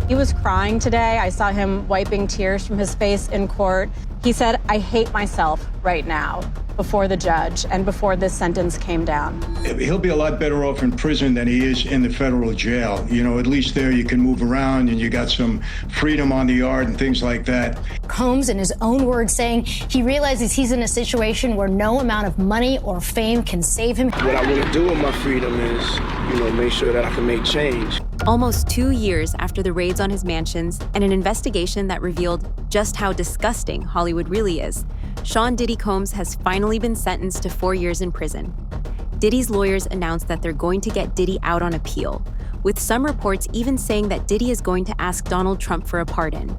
He was crying today. I saw him wiping tears from his face in court. He said, "I hate myself right now," before the judge and before this sentence came down. He'll be a lot better off in prison than he is in the federal jail. You know, at least there you can move around and you got some freedom on the yard and things like that. Combs, in his own words, saying he realizes he's in a situation where no amount of money or fame can save him. What I want to do with my freedom is, make sure that I can make change. Almost 2 years after the raids on his mansions and an investigation that revealed just how disgusting Hollywood really is, Sean Diddy Combs has finally been sentenced to 4 years in prison. Diddy's lawyers announced that they're going to get Diddy out on appeal, with some reports even saying that Diddy is going to ask Donald Trump for a pardon.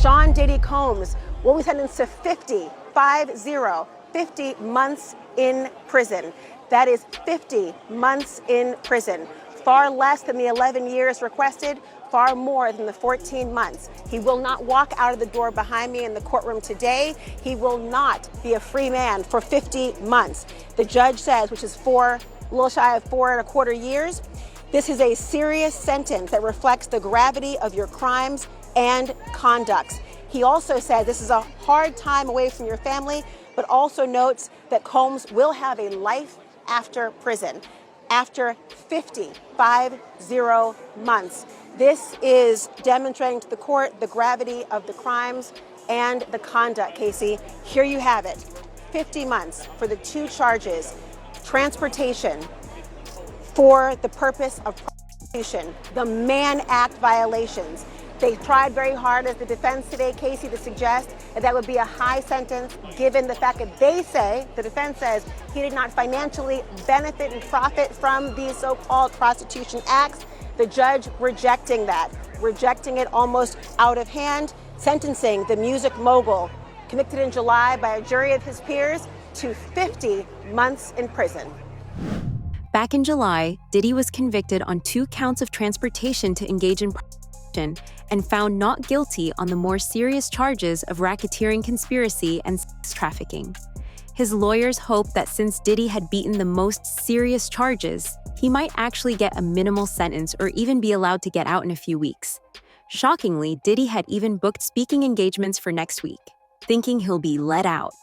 Sean Diddy Combs will be sentenced to 50 months in prison. That is 50 months in prison. Far less than the 11 years requested, far more than the 14 months. He will not walk out of the door behind me in the courtroom today. He will not be a free man for 50 months. The judge says, which is a little shy of 4.25 years, this is a serious sentence that reflects the gravity of your crimes and conducts. He also said this is a hard time away from your family, but also notes that Combs will have a life after prison, after 50 months. This is demonstrating to the court the gravity of the crimes and the conduct, Casey. Here you have it, 50 months for the 2 charges, transportation for the purpose of prostitution, the Mann Act violations. They tried very hard as the defense today, Casey, to suggest that would be a high sentence given the fact that the defense says he did not financially benefit and profit from these so-called prostitution acts. The judge rejecting it almost out of hand, sentencing the music mogul, convicted in July by a jury of his peers, to 50 months in prison. Back in July, Diddy was convicted on 2 counts of transportation to engage in prostitution and found not guilty on the more serious charges of racketeering conspiracy and sex trafficking. His lawyers hope that since Diddy had beaten the most serious charges, he might actually get a minimal sentence or even be allowed to get out in a few weeks. Shockingly, Diddy had even booked speaking engagements for next week, thinking he'll be let out.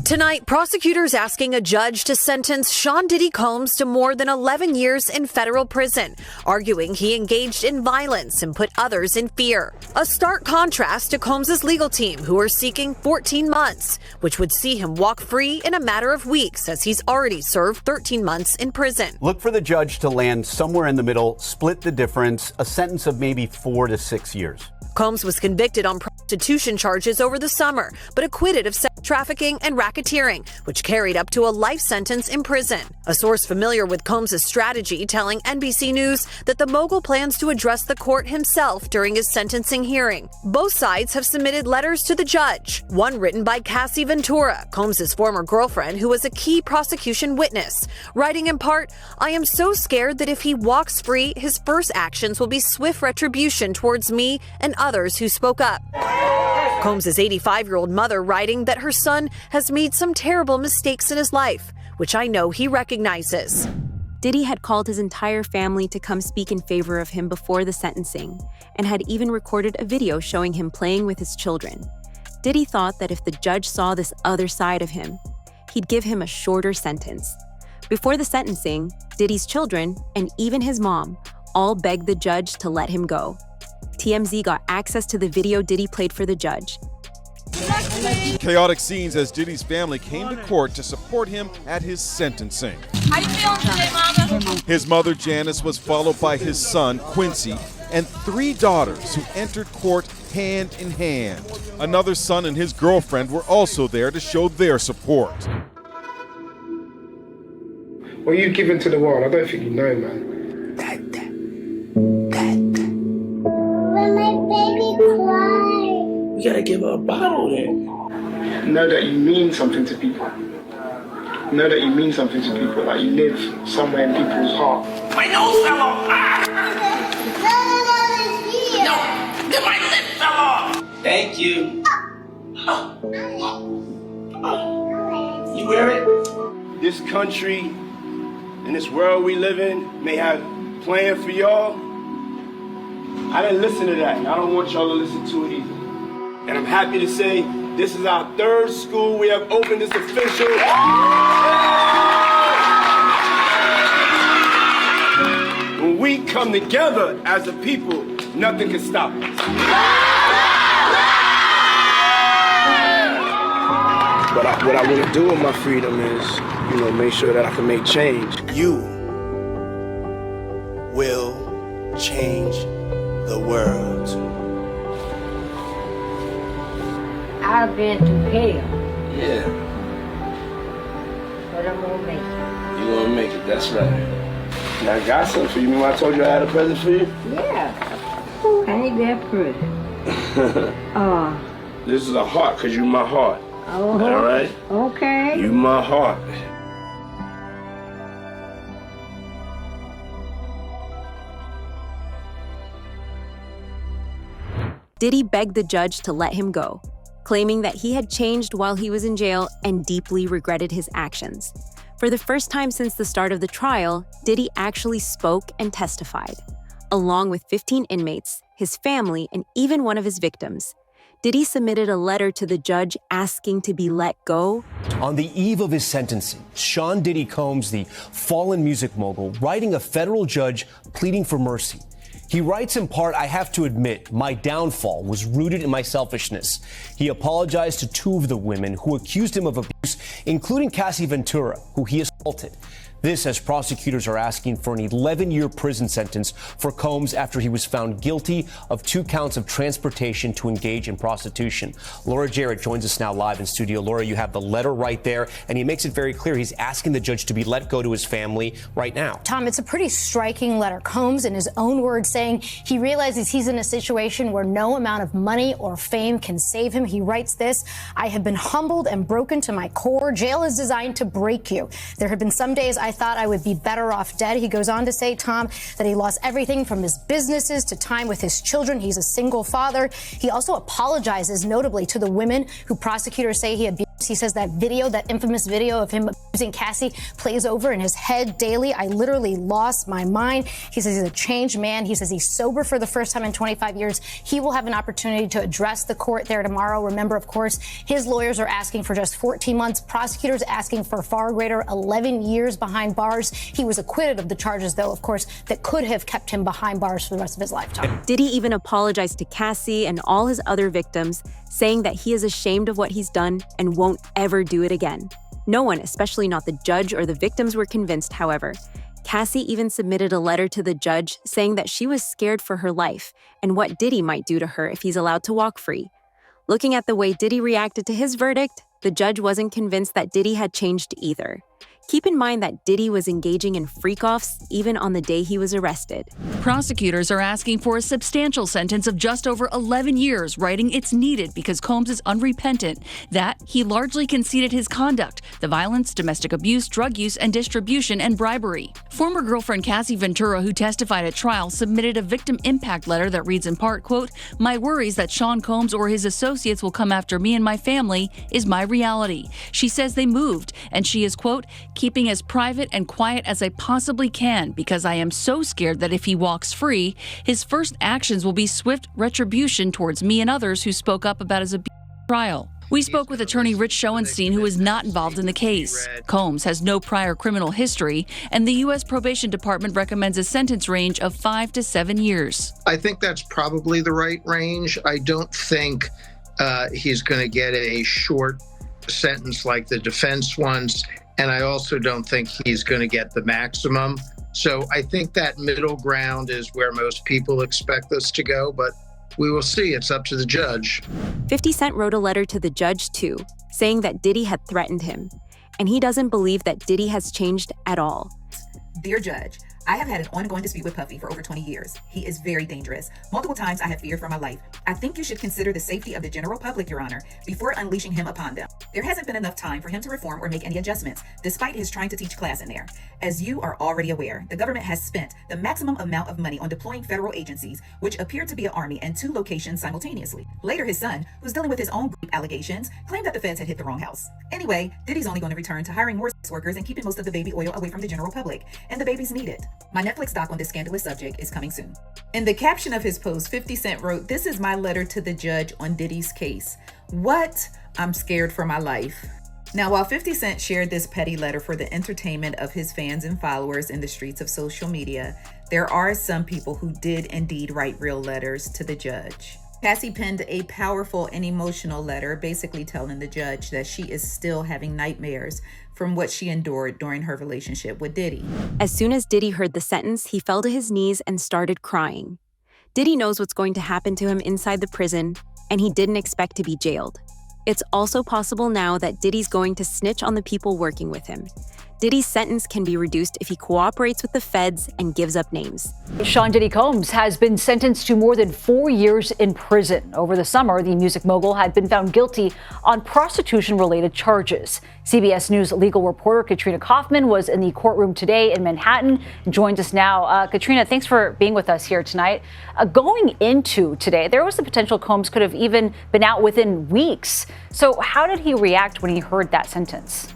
Tonight, prosecutors asking a judge to sentence Sean Diddy Combs to more than 11 years in federal prison, arguing he engaged in violence and put others in fear. A stark contrast to Combs' legal team, who are seeking 14 months, which would see him walk free in a matter of weeks, as he's already served 13 months in prison. Look for the judge to land somewhere in the middle, split the difference, a sentence of maybe 4 to 6 years. Combs was convicted on prostitution charges over the summer, but acquitted of sex trafficking and racketeering, which carried up to a life sentence in prison. A source familiar with Combs' strategy telling NBC News that the mogul plans to address the court himself during his sentencing hearing. Both sides have submitted letters to the judge, one written by Cassie Ventura, Combs' former girlfriend, who was a key prosecution witness, writing in part, "I am so scared that if he walks free, his first actions will be swift retribution towards me and others who spoke up." Combs' 85-year-old mother writing that her son has made some terrible mistakes in his life, which I know he recognizes. Diddy had called his entire family to come speak in favor of him before the sentencing, and had even recorded a video showing him playing with his children. Diddy thought that if the judge saw this other side of him, he'd give him a shorter sentence. Before the sentencing, Diddy's children, and even his mom, all begged the judge to let him go. TMZ got access to the video Diddy played for the judge. Chaotic scenes as Diddy's family came to court to support him at his sentencing. How you feeling today, Mama? His mother, Janice, was followed by his son, Quincy, and 3 daughters who entered court hand in hand. Another son and his girlfriend were also there to show their support. What you've given to the world, I don't think you know, man. When my baby cries. You gotta give her a bottle then. Know that you mean something to people. Know that you mean something to people, like you live somewhere in people's heart. My nose fell off! No, then my lip fell off! Thank you. You wear it? This country and this world we live in may have planned for y'all. I didn't listen to that, and I don't want y'all to listen to it either. And I'm happy to say this is our third school we have opened. It's official. When we come together as a people, nothing can stop us. But what I want to do with my freedom is, make sure that I can make change. You will change the world. I've been to hell, Yeah, but I'm gonna make it. you're gonna make it, that's right. And I got something for you. Remember I told you I had a present for you? Yeah. Ooh, ain't that pretty? This is a heart, because you my heart. Oh, All right? okay. You my heart. Diddy begged the judge to let him go, claiming that he had changed while he was in jail and deeply regretted his actions. For the first time since the start of the trial, Diddy actually spoke and testified, along with 15 inmates, his family, and even one of his victims. Diddy submitted a letter to the judge asking to be let go. On the eve of his sentencing, Sean Diddy Combs, the fallen music mogul, writing a federal judge pleading for mercy. He writes in part, "I have to admit, my downfall was rooted in my selfishness." He apologized to two of the women who accused him of abuse, including Cassie Ventura, who he assaulted. This as prosecutors are asking for an 11-year prison sentence for Combs after he was found guilty of 2 counts of transportation to engage in prostitution. Laura Jarrett joins us now live in studio. Laura, you have the letter right there, and he makes it very clear he's asking the judge to be let go to his family right now. Tom, it's a pretty striking letter. Combs, in his own words, saying he realizes he's in a situation where no amount of money or fame can save him. He writes this: "I have been humbled and broken to my core. Jail is designed to break you. There have been some days I thought I would be better off dead." He goes on to say, Tom, that he lost everything from his businesses to time with his children. He's a single father. He also apologizes, notably, to the women who prosecutors say he abused. He says that video, that infamous video of him abusing Cassie, plays over in his head daily. "I literally lost my mind." He says he's a changed man. He says he's sober for the first time in 25 years. He will have an opportunity to address the court there tomorrow. Remember, of course, his lawyers are asking for just 14 months. Prosecutors asking for far greater, 11 years behind bars. He was acquitted of the charges, though, of course, that could have kept him behind bars for the rest of his lifetime. Diddy even apologized to Cassie and all his other victims, saying that he is ashamed of what he's done and won't ever do it again. No one, especially not the judge or the victims, were convinced, however. Cassie even submitted a letter to the judge saying that she was scared for her life and what Diddy might do to her if he's allowed to walk free. Looking at the way Diddy reacted to his verdict, the judge wasn't convinced that Diddy had changed either. Keep in mind that Diddy was engaging in freak-offs even on the day he was arrested. Prosecutors are asking for a substantial sentence of just over 11 years, writing it's needed because Combs is unrepentant, that he largely conceded his conduct, the violence, domestic abuse, drug use, and distribution, and bribery. Former girlfriend Cassie Ventura, who testified at trial, submitted a victim impact letter that reads in part, quote, "My worries that Sean Combs or his associates will come after me and my family is my reality." She says they moved, and she is, quote, "keeping as private and quiet as I possibly can because I am so scared that if he walks free, his first actions will be swift retribution towards me and others who spoke up about his abuse trial." We spoke with attorney Rich Schoenstein, who is not involved in the case. Combs has no prior criminal history, and the U.S. Probation Department recommends a sentence range of 5 to 7 years. I think that's probably the right range. I don't think he's going to get a short sentence like the defense wants. And I also don't think he's going to get the maximum. So I think that middle ground is where most people expect this to go, but we will see. It's up to the judge. 50 Cent wrote a letter to the judge, too, saying that Diddy had threatened him. And he doesn't believe that Diddy has changed at all. "Dear Judge, I have had an ongoing dispute with Puffy for over 20 years. He is very dangerous. Multiple times I have feared for my life. I think you should consider the safety of the general public, Your Honor, before unleashing him upon them. There hasn't been enough time for him to reform or make any adjustments, despite his trying to teach class in there. As you are already aware, the government has spent the maximum amount of money on deploying federal agencies, which appear to be an army in 2 locations simultaneously. Later, his son, who's dealing with his own allegations, claimed that the feds had hit the wrong house. Anyway, Diddy's only going to return to hiring more workers and keeping most of the baby oil away from the general public, and the babies need it. My Netflix doc on this scandalous subject is coming soon. In the caption of his post, 50 Cent wrote, "This is my letter to the judge on Diddy's case. What? I'm scared for my life." Now, while 50 Cent shared this petty letter for the entertainment of his fans and followers in the streets of social media, there are some people who did indeed write real letters to the judge. Cassie penned a powerful and emotional letter basically telling the judge that she is still having nightmares from what she endured during her relationship with Diddy. As soon as Diddy heard the sentence, he fell to his knees and started crying. Diddy knows what's going to happen to him inside the prison, and he didn't expect to be jailed. It's also possible now that Diddy's going to snitch on the people working with him. Diddy's sentence can be reduced if he cooperates with the feds and gives up names. Sean Diddy Combs has been sentenced to more than 4 years in prison. Over the summer, the music mogul had been found guilty on prostitution-related charges. CBS News legal reporter Katrina Kaufman was in the courtroom today in Manhattan and joins us now. Katrina, thanks for being with us here tonight. Going into today, there was the potential Combs could have even been out within weeks. So how did he react when he heard that sentence?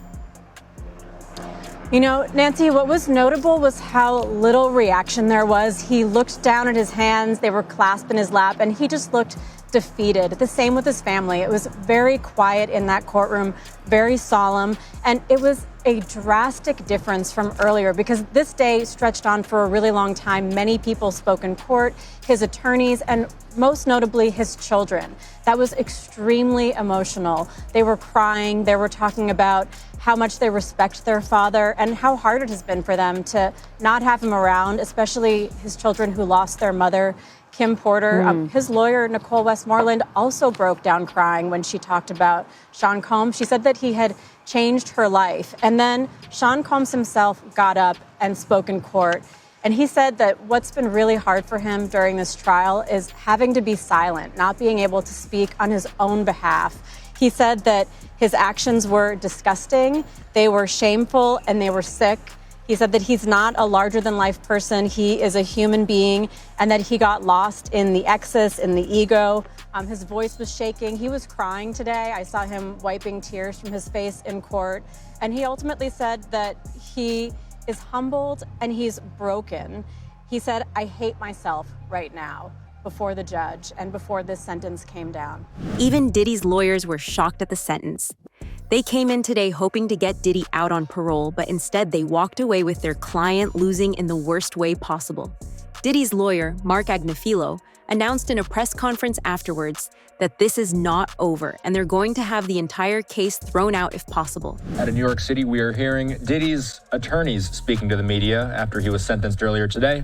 You know, Nancy, what was notable was how little reaction there was. He looked down at his hands, they were clasped in his lap, and he just looked defeated. The same with his family. It was very quiet in that courtroom, very solemn, and it was a drastic difference from earlier because this day stretched on for a really long time. Many people spoke in court, his attorneys, and most notably his children. That was extremely emotional. They were crying. They were talking about how much they respect their father and how hard it has been for them to not have him around, especially his children who lost their mother, Kim Porter. His lawyer, Nicole Westmoreland, also broke down crying when she talked about Sean Combs. She said that he had changed her life. And then Sean Combs himself got up and spoke in court. And he said that what's been really hard for him during this trial is having to be silent, not being able to speak on his own behalf. He said that his actions were disgusting, they were shameful, and they were sick. He said that he's not a larger-than-life person. He is a human being, and that he got lost in the excess, in the ego. His voice was shaking. He was crying today. I saw him wiping tears from his face in court. And he ultimately said that he is humbled and he's broken. He said, "I hate myself right now," before the judge and before this sentence came down. Even Diddy's lawyers were shocked at the sentence. They came in today hoping to get Diddy out on parole, but instead they walked away with their client losing in the worst way possible. Diddy's lawyer, Mark Agnifilo, announced in a press conference afterwards that this is not over and they're going to have the entire case thrown out if possible. Out of New York City, we are hearing Diddy's attorneys speaking to the media after he was sentenced earlier today.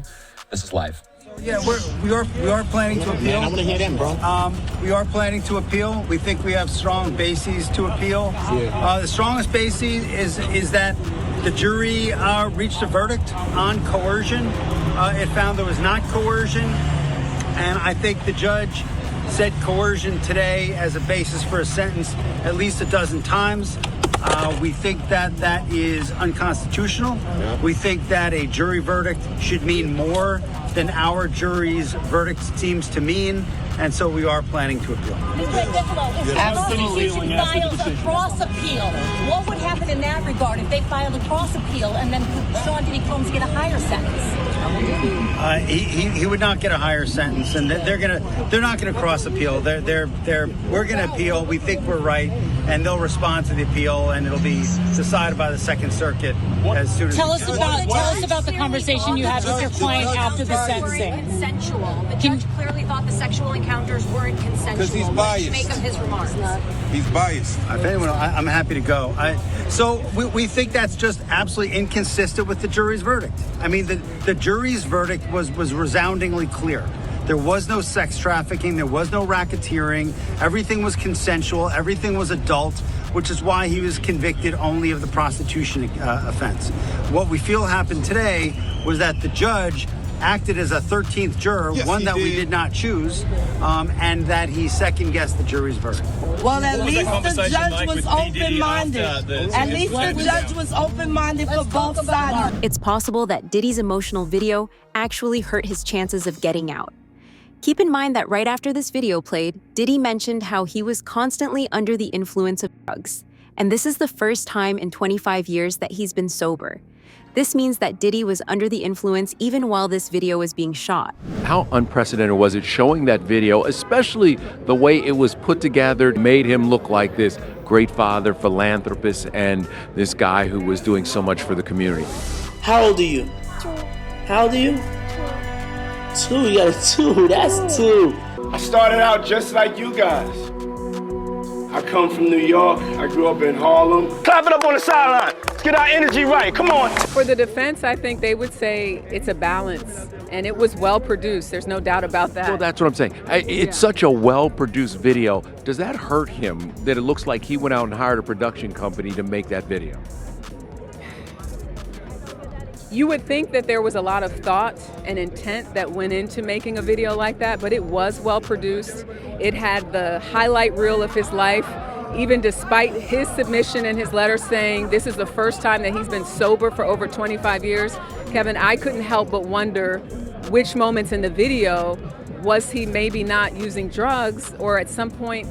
This is live. Yeah, we are planning to appeal. Man, I want to hear them, bro. We are planning to appeal. We think we have strong bases to appeal. The strongest basis is that the jury reached a verdict on coercion. It found there was not coercion, and I think the judge said coercion today as a basis for a sentence at least a dozen times. We think that that is unconstitutional. We think that a jury verdict should mean more than our jury's verdict seems to mean, and so we are planning to appeal. Absolutely. File a cross appeal. What would happen in that regard if they filed a cross appeal and then Sean Diddy Combs get a higher sentence? He would not get a higher sentence, and they're not gonna cross appeal. We're gonna appeal. We think we're right, and they'll respond to the appeal, and it'll be decided by the Second Circuit as soon as. Tell us about the conversation you had with your client after the sentencing. Consensual. The judge clearly thought the sexual encounters weren't consensual. Because he's biased. What did you make of his remarks? He's biased. If anyone, I'm happy to go. So we think that's just absolutely inconsistent with the jury's verdict. I mean, the jury's verdict was resoundingly clear. There was no sex trafficking. There was no racketeering. Everything was consensual. Everything was adult, which is why he was convicted only of the prostitution offense. What we feel happened today was that the judge acted as a 13th juror, one that we did not choose, and that he second-guessed the jury's verdict. Well, at least the judge was open-minded. At least the judge was open-minded for both sides. It's possible that Diddy's emotional video actually hurt his chances of getting out. Keep in mind that right after this video played, Diddy mentioned how he was constantly under the influence of drugs, And this is the first time in 25 years that he's been sober. This means that Diddy was under the influence even while this video was being shot. How unprecedented was it showing that video, especially the way it was put together, made him look like this great father, philanthropist, and this guy who was doing so much for the community? How old are you? 2. How old are you? 2. You got a 2. That's 2. I started out just like you guys. I come from New York. I grew up in Harlem. Clap it up on the sideline. Let's get our energy right. Come on. For the defense, I think they would say it's a balance. And it was well produced. There's no doubt about that. Well, that's what I'm saying. It's such a well-produced video. Does that hurt him that it looks like he went out and hired a production company to make that video? You would think that there was a lot of thought and intent that went into making a video like that, but it was well produced. It had the highlight reel of his life, even despite his submission and his letter saying this is the first time that he's been sober for over 25 years. Kevin, I couldn't help but wonder which moments in the video was he maybe not using drugs, or at some point,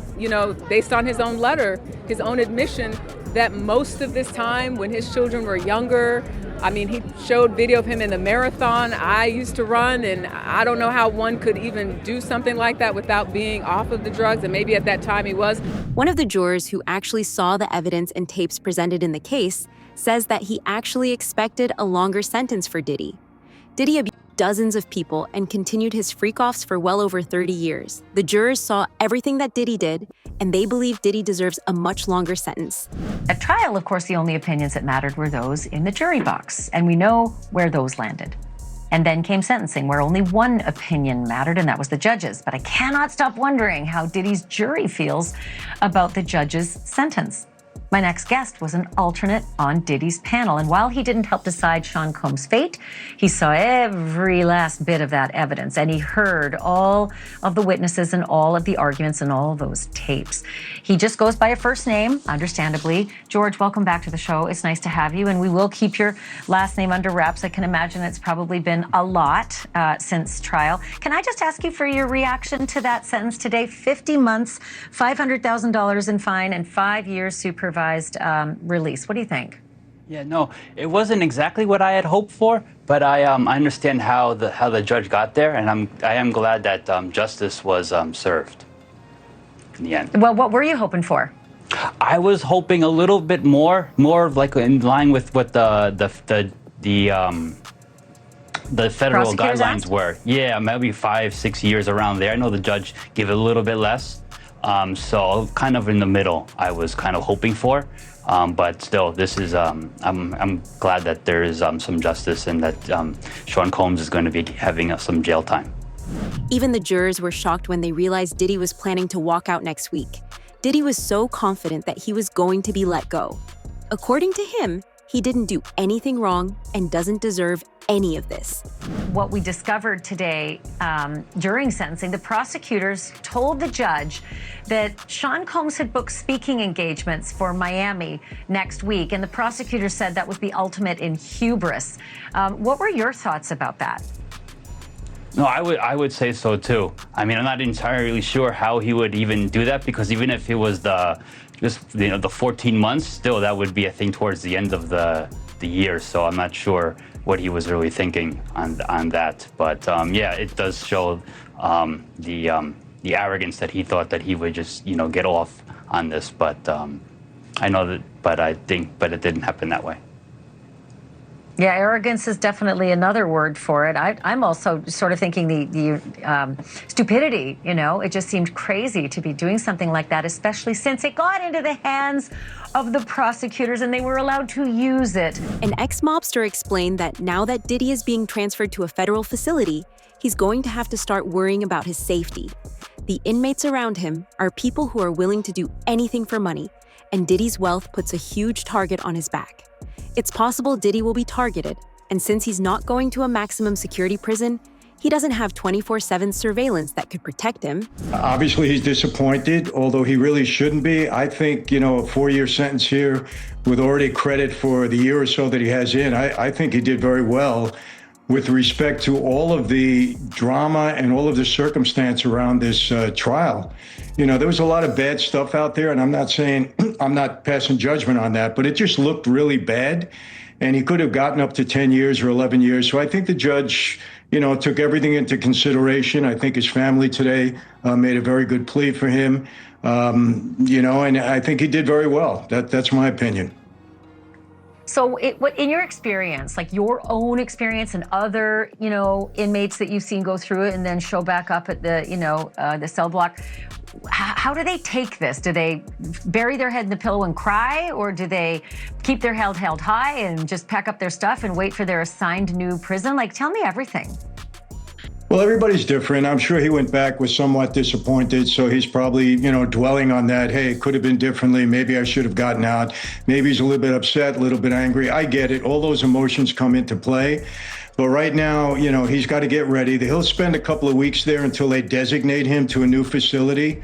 based on his own letter, his own admission, that most of this time when his children were younger, he showed video of him in the marathon I used to run, and I don't know how one could even do something like that without being off of the drugs, and maybe at that time he was. One of the jurors who actually saw the evidence and tapes presented in the case says that he actually expected a longer sentence for Diddy. Diddy abused dozens of people and continued his freak-offs for well over 30 years. The jurors saw everything that Diddy did, and they believe Diddy deserves a much longer sentence. At trial, of course, the only opinions that mattered were those in the jury box, and we know where those landed. And then came sentencing, where only one opinion mattered, and that was the judge's. But I cannot stop wondering how Diddy's jury feels about the judge's sentence. My next guest was an alternate on Diddy's panel, and while he didn't help decide Sean Combs' fate, he saw every last bit of that evidence, and he heard all of the witnesses and all of the arguments and all of those tapes. He just goes by a first name, understandably. George, welcome back to the show. It's nice to have you, and we will keep your last name under wraps. I can imagine it's probably been a lot since trial. Can I just ask you for your reaction to that sentence today? 50 months, $500,000 in fine, and 5 years supervised release. What do you think? Yeah, no, it wasn't exactly what I had hoped for, but I understand how the judge got there, and I am glad that justice was served in the end. Well, what were you hoping for? I was hoping a little bit more like in line with what the federal guidelines were. Yeah, maybe 5-6 years around there. I know the judge gave it a little bit less. So kind of in the middle, I was kind of hoping for, but still, this is, I'm glad that there is some justice and that Sean Combs is going to be having some jail time. Even the jurors were shocked when they realized Diddy was planning to walk out next week. Diddy was so confident that he was going to be let go. According to him, he didn't do anything wrong and doesn't deserve any of this. What we discovered today during sentencing, the prosecutors told the judge that Sean Combs had booked speaking engagements for Miami next week, and the prosecutor said that was the ultimate in hubris. What were your thoughts about that? No, I would say so too. I'm not entirely sure how he would even do that, because even if it was the 14 months, still that would be a thing towards the end of the year. So I'm not sure what he was really thinking on that. But yeah, it does show the arrogance that he thought that he would just get off on this. But I know that, but it didn't happen that way. Yeah, arrogance is definitely another word for it. I'm also sort of thinking the stupidity, it just seemed crazy to be doing something like that, especially since it got into the hands of the prosecutors and they were allowed to use it. An ex-mobster explained that now that Diddy is being transferred to a federal facility, he's going to have to start worrying about his safety. The inmates around him are people who are willing to do anything for money, and Diddy's wealth puts a huge target on his back. It's possible Diddy will be targeted, and since he's not going to a maximum security prison, he doesn't have 24/7 surveillance that could protect him. Obviously, he's disappointed, although he really shouldn't be. I think, a 4-year sentence here with already credit for the year or so that he has in, I think he did very well. with respect to all of the drama and all of the circumstance around this trial. You know, there was a lot of bad stuff out there, and I'm not saying, I'm not passing judgment on that, but it just looked really bad. And he could have gotten up to 10 years or 11 years. So I think the judge, you know, took everything into consideration. I think his family today made a very good plea for him, you know, and I think he did very well. That's my opinion. So what in your experience, like your own experience and other, you know, inmates that you've seen go through it and then show back up at the, you know, the cell block, how do they take this? Do they bury their head in the pillow and cry, or do they keep their head held high and just pack up their stuff and wait for their assigned new prison? Like, tell me everything. Well, everybody's different. I'm sure he went back was somewhat disappointed, so he's probably, you know, dwelling on that. Hey, it could have been differently. Maybe I should have gotten out. Maybe he's a little bit upset, a little bit angry. I get it. All those emotions come into play. But right now, you know, he's got to get ready. He'll spend a couple of weeks there until they designate him to a new facility.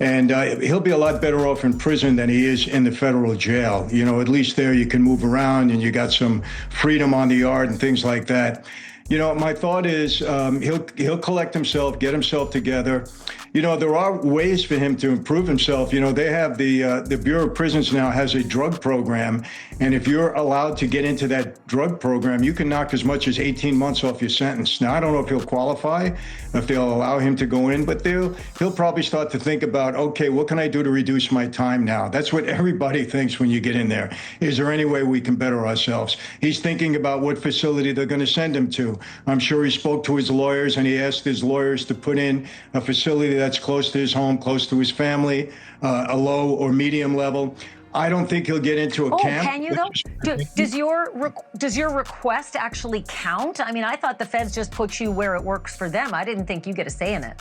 And he'll be a lot better off in prison than he is in the federal jail. You know, at least there you can move around and you got some freedom on the yard and things like that. You know, my thought is he'll collect himself, get himself together. You know, there are ways for him to improve himself. You know, they have the Bureau of Prisons now has a drug program. And if you're allowed to get into that drug program, you can knock as much as 18 months off your sentence. Now, I don't know if he'll qualify, if they'll allow him to go in, but he'll probably start to think about, okay, what can I do to reduce my time now? That's what everybody thinks when you get in there. Is there any way we can better ourselves? He's thinking about what facility they're going to send him to. I'm sure he spoke to his lawyers and he asked his lawyers to put in a facility that's close to his home, close to his family, a low or medium level. I don't think he'll get into a camp. Can you though? Does your request actually count? I mean, I thought the feds just put you where it works for them. I didn't think you get a say in it.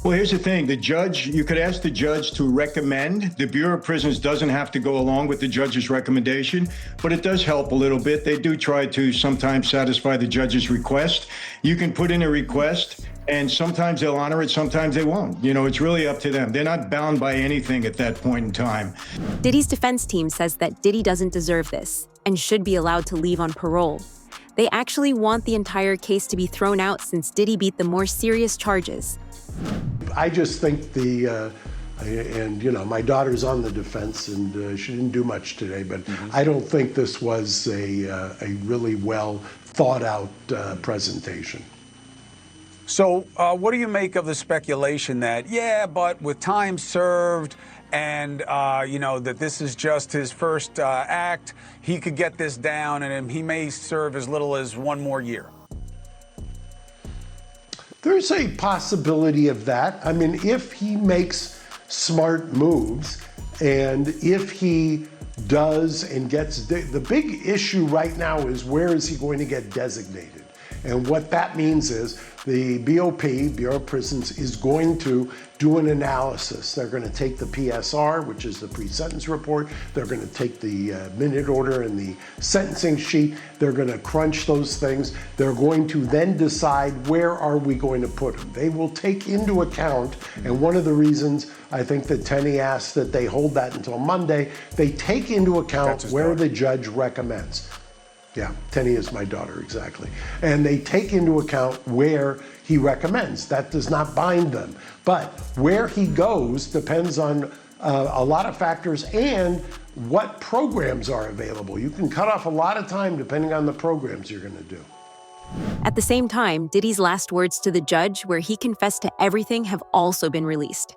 Well, here's the thing. The judge, you could ask the judge to recommend. The Bureau of Prisons doesn't have to go along with the judge's recommendation, but it does help a little bit. They do try to sometimes satisfy the judge's request. You can put in a request, and sometimes they'll honor it, sometimes they won't. You know, it's really up to them. They're not bound by anything at that point in time. Diddy's defense team says that Diddy doesn't deserve this and should be allowed to leave on parole. They actually want the entire case to be thrown out since Diddy beat the more serious charges. I just think and you know, my daughter's on the defense and she didn't do much today, but I don't think this was a really well thought out presentation. So what do you make of the speculation that, yeah, but with time served and, you know, that this is just his first act, he could get this down and he may serve as little as 1 more year? There's a possibility of that. I mean, if he makes smart moves and if he does and gets, the big issue right now is where is he going to get designated? And what that means is the BOP, Bureau of Prisons, is going to do an analysis. They're going to take the PSR, which is the pre-sentence report. They're going to take the minute order and the sentencing sheet. They're going to crunch those things. They're going to then decide where are we going to put them. They will take into account, and one of the reasons I think that Tenney asked that they hold that until Monday, they take into account where the judge recommends. Yeah, Tenney is my daughter, exactly. And they take into account where he recommends. That does not bind them. But where he goes depends on a lot of factors and what programs are available. You can cut off a lot of time depending on the programs you're going to do. At the same time, Diddy's last words to the judge, where he confessed to everything, have also been released.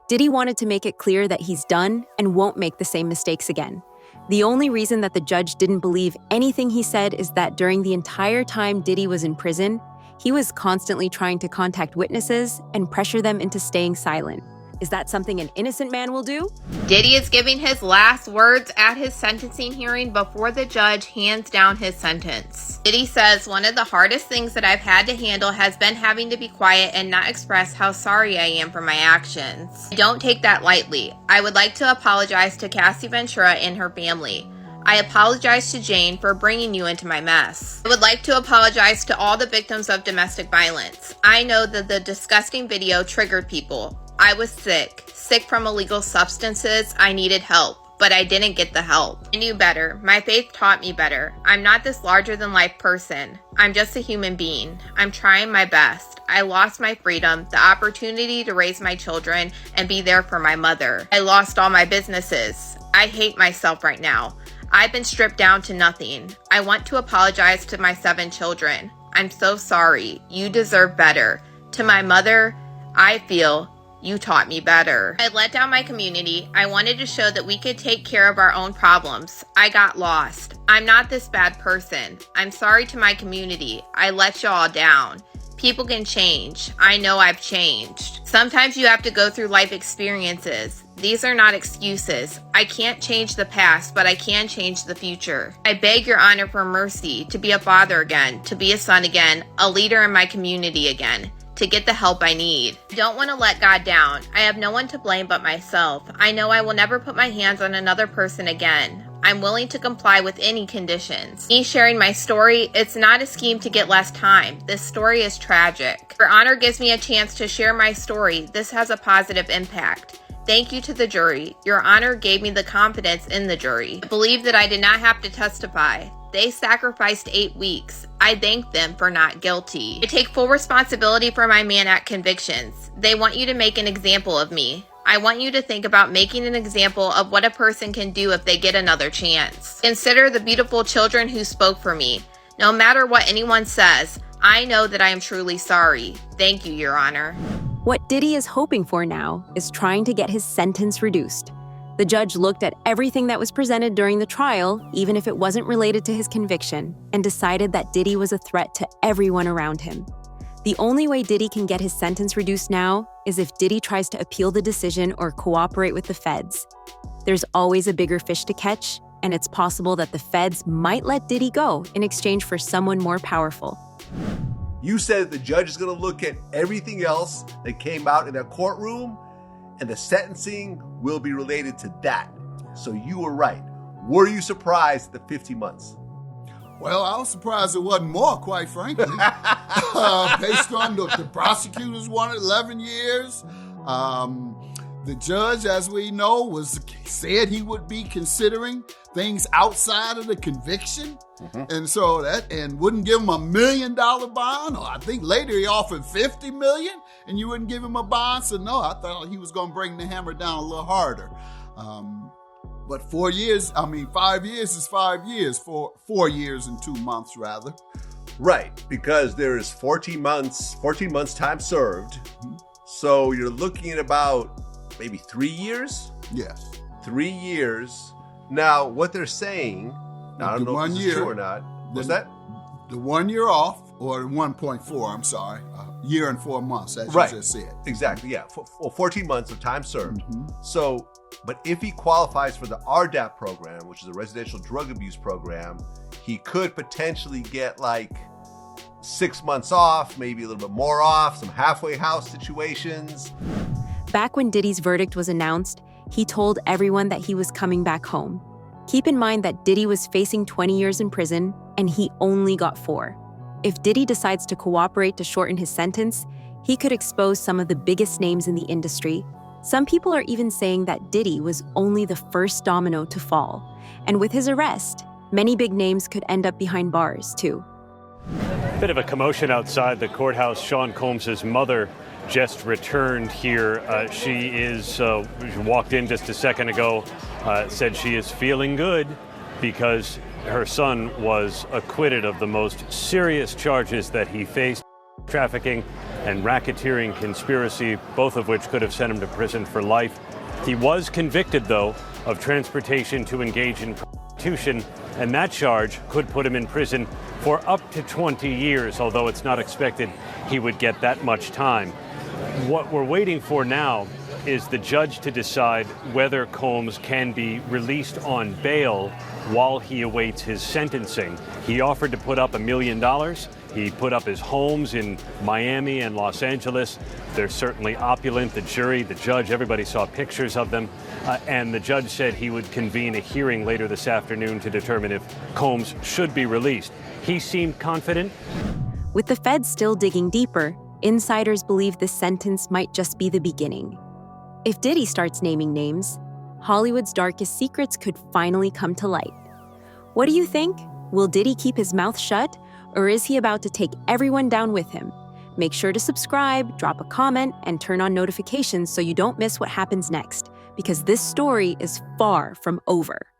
Diddy wanted to make it clear that he's done and won't make the same mistakes again. The only reason that the judge didn't believe anything he said is that during the entire time Diddy was in prison, he was constantly trying to contact witnesses and pressure them into staying silent. Is that something an innocent man will do? Diddy is giving his last words at his sentencing hearing before the judge hands down his sentence. Diddy says, "One of the hardest things that I've had to handle has been having to be quiet and not express how sorry I am for my actions. I don't take that lightly. I would like to apologize to Cassie Ventura and her family. I apologize to Jane for bringing you into my mess. I would like to apologize to all the victims of domestic violence. I know that the disgusting video triggered people. I was sick from illegal substances. I needed help. but I didn't get the help. I knew better. My faith taught me better. I'm not this larger-than-life person. I'm just a human being. I'm trying my best. I lost my freedom, the opportunity to raise my children, and be there for my mother. I lost all my businesses. I hate myself right now. I've been stripped down to nothing. I want to apologize to my 7 children. I'm so sorry. You deserve better. To my mother, I feel you taught me better. I let down my community. I wanted to show that we could take care of our own problems. I got lost. I'm not this bad person. I'm sorry to my community. I let y'all down. People can change. I know I've changed. Sometimes you have to go through life experiences. These are not excuses. I can't change the past, but I can change the future. I beg your honor for mercy to be a father again, to be a son again, a leader in my community again, to get the help I need. I don't want to let God down. I have no one to blame but myself. I know I will never put my hands on another person again. I'm willing to comply with any conditions. Me sharing my story, it's not a scheme to get less time. This story is tragic. Your honor gives me a chance to share my story. This has a positive impact. Thank you to the jury. Your honor gave me the confidence in the jury. I believe that I did not have to testify. They sacrificed 8 weeks. I thank them for not guilty. I take full responsibility for my Mann Act convictions. They want you to make an example of me. I want you to think about making an example of what a person can do if they get another chance. Consider the beautiful children who spoke for me. No matter what anyone says, I know that I am truly sorry. Thank you, Your Honor. What Diddy is hoping for now is trying to get his sentence reduced. The judge looked at everything that was presented during the trial, even if it wasn't related to his conviction, and decided that Diddy was a threat to everyone around him. The only way Diddy can get his sentence reduced now is if Diddy tries to appeal the decision or cooperate with the feds. There's always a bigger fish to catch, and it's possible that the feds might let Diddy go in exchange for someone more powerful. You said the judge is going to look at everything else that came out in that courtroom, and the sentencing will be related to that. So you were right. Were you surprised at the 50 months? Well, I was surprised it wasn't more, quite frankly. Based on the prosecutors wanted 11 years. The judge, as we know, said he would be considering things outside of the conviction. And so and wouldn't give him $1 million bond. Or I think later he offered $50 million and you wouldn't give him a bond. So no, I thought he was going to bring the hammer down a little harder. But 5 years is 5 years, 4 years and 2 months rather. Right, because there is 14 months time served. So you're looking at about maybe 3 years? Yes. 3 years. Now, what they're saying, I don't know if this is true or not. What's that? The 1 year off, or 1.4, I'm sorry. Year and 4 months, as right. You just said. Exactly, yeah. 14 months of time served. So, but if he qualifies for the RDAP program, which is a residential drug abuse program, he could potentially get like 6 months off, maybe a little bit more off, some halfway house situations. Back when Diddy's verdict was announced, he told everyone that he was coming back home. Keep in mind that Diddy was facing 20 years in prison, and he only got 4. If Diddy decides to cooperate to shorten his sentence, he could expose some of the biggest names in the industry. Some people are even saying that Diddy was only the first domino to fall. And with his arrest, many big names could end up behind bars, too. Bit of a commotion outside the courthouse. Sean Combs' mother just returned here. She walked in just a second ago, said she is feeling good because her son was acquitted of the most serious charges that he faced, trafficking and racketeering conspiracy, both of which could have sent him to prison for life. He was convicted, though, of transportation to engage in prostitution, and that charge could put him in prison for up to 20 years, although it's not expected he would get that much time. What we're waiting for now is the judge to decide whether Combs can be released on bail while he awaits his sentencing. He offered to put up $1 million. He put up his homes in Miami and Los Angeles. They're certainly opulent. The jury, the judge, everybody saw pictures of them. And the judge said he would convene a hearing later this afternoon to determine if Combs should be released. He seemed confident. With the feds still digging deeper, insiders believe this sentence might just be the beginning. If Diddy starts naming names, Hollywood's darkest secrets could finally come to light. What do you think? Will Diddy keep his mouth shut, or is he about to take everyone down with him? Make sure to subscribe, drop a comment, and turn on notifications so you don't miss what happens next, because this story is far from over.